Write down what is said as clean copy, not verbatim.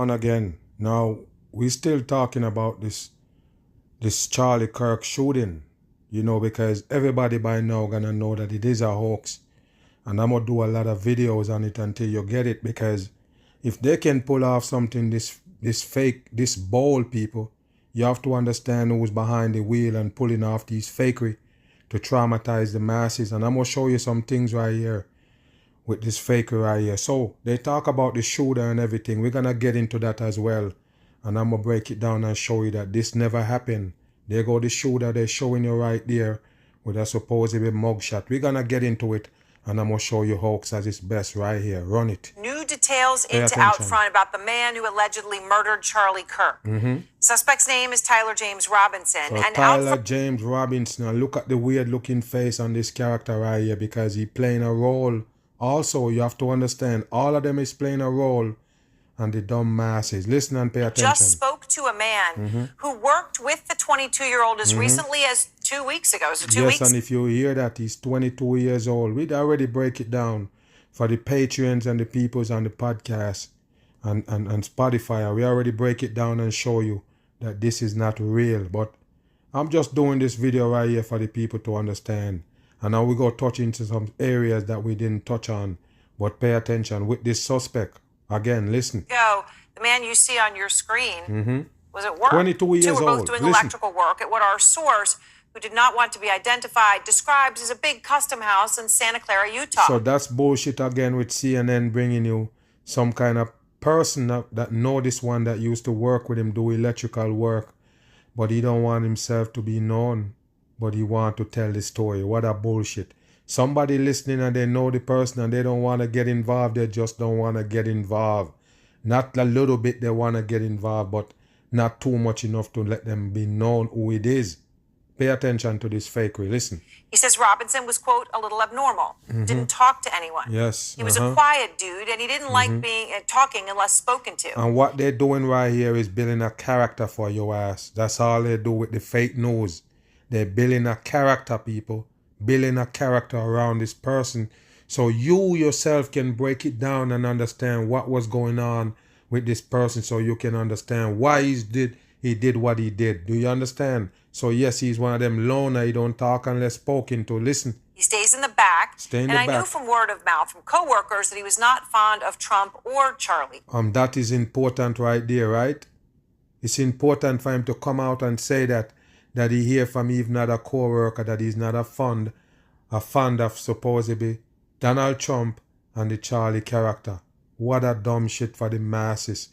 on again. Now, we're still talking about this Charlie Kirk shooting, because everybody by now gonna know that it is a hoax. And I'm gonna do a lot of videos on it until you get it, because if they can pull off something this fake, this bold, people, you have to understand who's behind the wheel and pulling off these fakery to traumatize the masses. And I'm gonna show you some things right here with this fakery right here. So they talk about the shooter and everything. We're gonna get into that as well. And I'm gonna break it down and show you that this never happened. There go the shooter they're showing you right there with a supposedly mugshot. We're gonna get into it, and I'm gonna show you hoax as its best right here. Run it. New details into Outfront about the man who allegedly murdered Charlie Kirk. Suspect's name is Tyler James Robinson. So Tyler James Robinson. Now look at the weird looking face on this character right here, because he playing a role. Also, you have to understand, all of them is playing a role on the dumb masses. Listen and pay attention. Just spoke to a man who worked with the 22-year-old as recently as 2 weeks ago. So two weeks. Yes, and if you hear that, he's 22 years old. We'd already break it down for the Patreons and the peoples on the podcast and Spotify. We already break it down and show you that this is not real. But I'm just doing this video right here for the people to understand. And now we go touch into some areas that we didn't touch on. But pay attention with this suspect. Again, listen. The man you see on your screen was at work. 22 years old. Two were both doing electrical work at what our source, who did not want to be identified, describes as a big custom house in Santa Clara, Utah. So that's bullshit again with CNN bringing you some kind of person that know this one that used to work with him, do electrical work, but he don't want himself to be known, but he want to tell the story. What a bullshit. Somebody listening and they know the person and they don't want to get involved. They just don't want to get involved. Not a little bit they want to get involved, but not too much enough to let them be known who it is. Pay attention to this fakery. Listen. He says Robinson was, quote, a little abnormal. Didn't talk to anyone. Yes. He was a quiet dude, and he didn't like talking unless spoken to. And what they're doing right here is building a character for your ass. That's all they do with the fake news. They're building a character, people. Building a character around this person. So you yourself can break it down and understand what was going on with this person, so you can understand why he did what he did. Do you understand? So yes, he's one of them loner. He don't talk unless spoken to. Listen. He stays in the back. I knew from word of mouth from coworkers that he was not fond of Trump or Charlie. That is important right there, right? It's important for him to come out and say that he hear from even other coworker that he's not a fond of supposedly Donald Trump and the Charlie character. What a dumb shit for the masses.